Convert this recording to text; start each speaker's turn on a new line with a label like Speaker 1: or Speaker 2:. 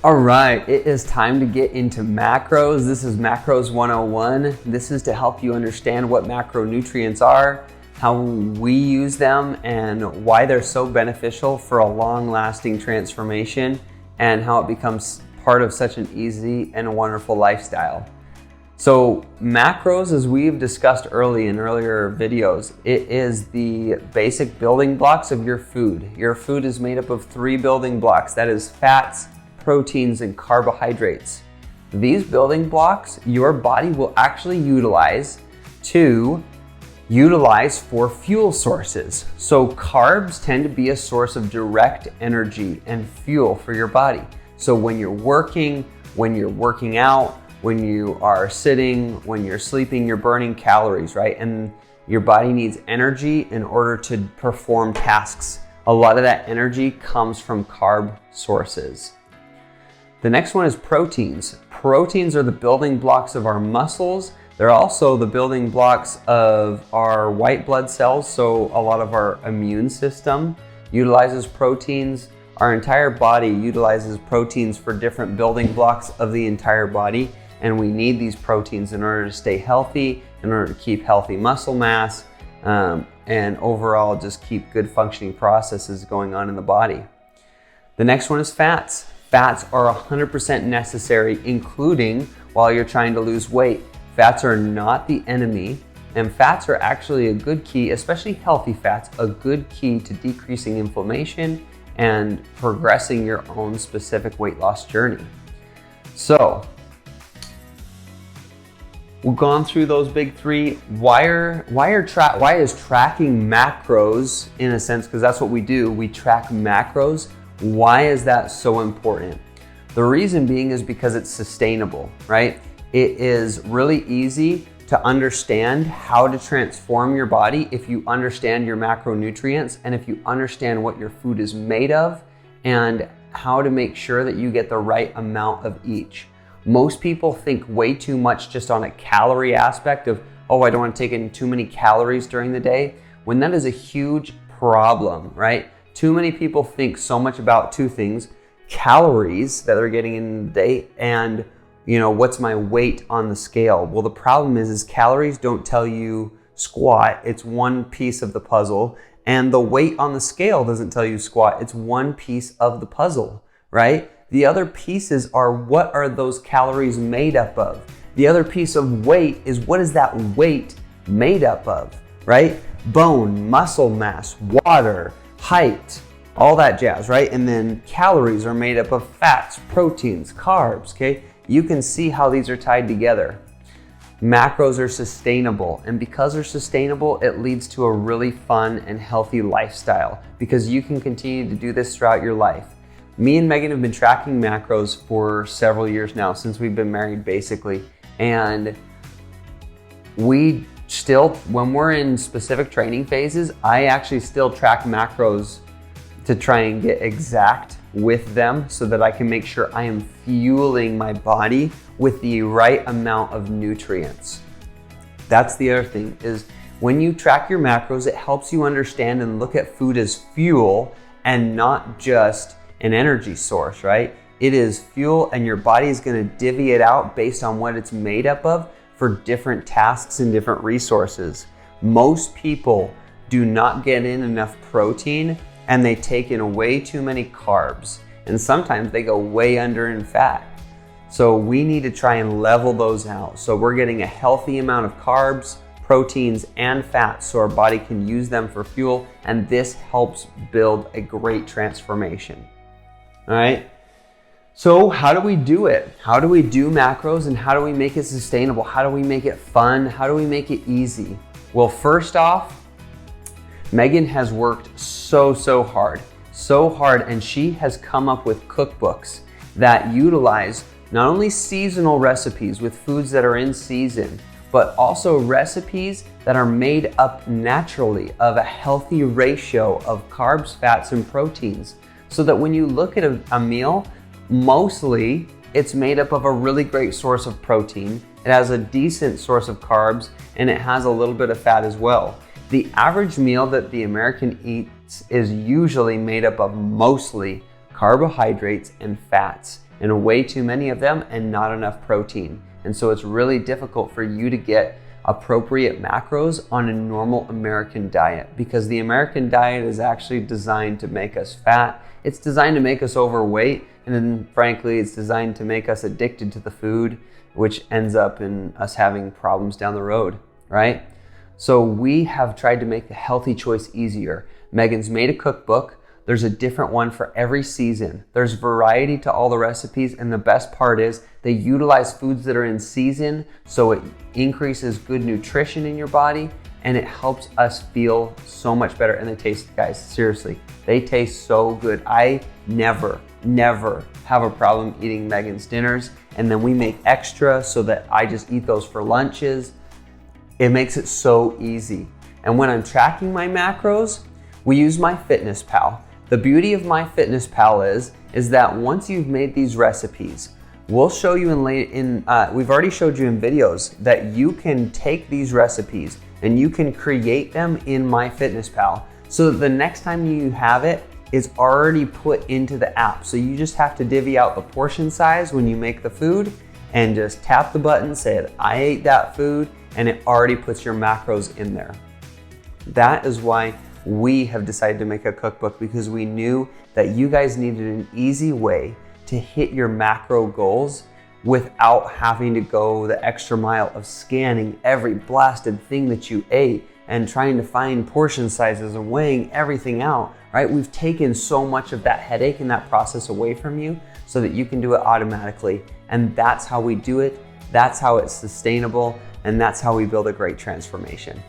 Speaker 1: All right, it is time to get into macros. This is Macros 101. This is to help you understand what macronutrients are, how we use them, and why they're so beneficial for a long-lasting transformation, and how it becomes part of such an easy and wonderful lifestyle. So macros, as we've discussed in earlier videos, it is the basic building blocks of your food. Your food is made up of 3 building blocks. That is fats, proteins, and carbohydrates. These building blocks your body will actually utilize for fuel sources. So carbs tend to be a source of direct energy and fuel for your body. So when you're working out, when you are sitting, when you're sleeping, you're burning calories, right? And your body needs energy in order to perform tasks. A lot of that energy comes from carb sources. The next one is proteins. Proteins are the building blocks of our muscles. They're also the building blocks of our white blood cells. So a lot of our immune system utilizes proteins. Our entire body utilizes proteins for different building blocks of the entire body. And we need these proteins in order to stay healthy, in order to keep healthy muscle mass, and overall just keep good functioning processes going on in the body. The next one is fats. Fats are 100% necessary, including while you're trying to lose weight. Fats are not the enemy, and fats are actually a good key, especially healthy fats, a good key to decreasing inflammation and progressing your own specific weight loss journey. So, we've gone through those big 3. Why is tracking macros, in a sense, because that's what we do, we track macros. Why is that so important? The reason being is because it's sustainable, right? It is really easy to understand how to transform your body if you understand your macronutrients and if you understand what your food is made of and how to make sure that you get the right amount of each. Most people think way too much just on a calorie aspect of, oh, I don't want to take in too many calories during the day, when that is a huge problem, right? Too many people think so much about 2 things, calories that they're getting in the day and, what's my weight on the scale? Well, the problem is calories don't tell you squat. It's one piece of the puzzle. And the weight on the scale doesn't tell you squat. It's one piece of the puzzle, right? The other pieces are, what are those calories made up of? The other piece of weight is, what is that weight made up of, right? Bone, muscle mass, water, height, all that jazz, right? And then calories are made up of fats, proteins, carbs, okay? You can see how these are tied together. Macros are sustainable, and because they're sustainable, it leads to a really fun and healthy lifestyle because you can continue to do this throughout your life. Me and Megan have been tracking macros for several years now, since we've been married basically, and we still, when we're in specific training phases, I actually still track macros to try and get exact with them so that I can make sure I am fueling my body with the right amount of nutrients. That's the other thing, is when you track your macros, it helps you understand and look at food as fuel and not just an energy source, right? It is fuel, and your body is going to divvy it out based on what it's made up of for different tasks and different resources. Most people do not get in enough protein, and they take in way too many carbs, and sometimes they go way under in fat. So we need to try and level those out. So we're getting a healthy amount of carbs, proteins, and fats so our body can use them for fuel, and this helps build a great transformation. All right? So how do we do it? How do we do macros, and how do we make it sustainable? How do we make it fun? How do we make it easy? Well, first off, Megan has worked so hard, and she has come up with cookbooks that utilize not only seasonal recipes with foods that are in season, but also recipes that are made up naturally of a healthy ratio of carbs, fats, and proteins. So that when you look at a meal, mostly it's made up of a really great source of protein, it has a decent source of carbs, and it has a little bit of fat as well. The average meal that the American eats is usually made up of mostly carbohydrates and fats. and way too many of them and not enough protein. And so it's really difficult for you to get appropriate macros on a normal American diet, because the American diet is actually designed to make us fat. It's designed to make us overweight. And then frankly, it's designed to make us addicted to the food, which ends up in us having problems down the road, right? So we have tried to make the healthy choice easier. Megan's made a cookbook. There's a different one for every season. There's variety to all the recipes, and the best part is they utilize foods that are in season, so it increases good nutrition in your body, and it helps us feel so much better. And they taste, guys, seriously, they taste so good. I never have a problem eating Megan's dinners, and then we make extra so that I just eat those for lunches. It makes it so easy. And when I'm tracking my macros, we use MyFitnessPal. The beauty of MyFitnessPal is that once you've made these recipes, we'll show you we've already showed you in videos that you can take these recipes and you can create them in MyFitnessPal, so that the next time you have it, it's already put into the app. So you just have to divvy out the portion size when you make the food and just tap the button, say, I ate that food, and it already puts your macros in there. That is why we have decided to make a cookbook, because we knew that you guys needed an easy way to hit your macro goals without having to go the extra mile of scanning every blasted thing that you ate and trying to find portion sizes and weighing everything out, right? We've taken so much of that headache and that process away from you so that you can do it automatically. And that's how we do it. That's how it's sustainable. And that's how we build a great transformation.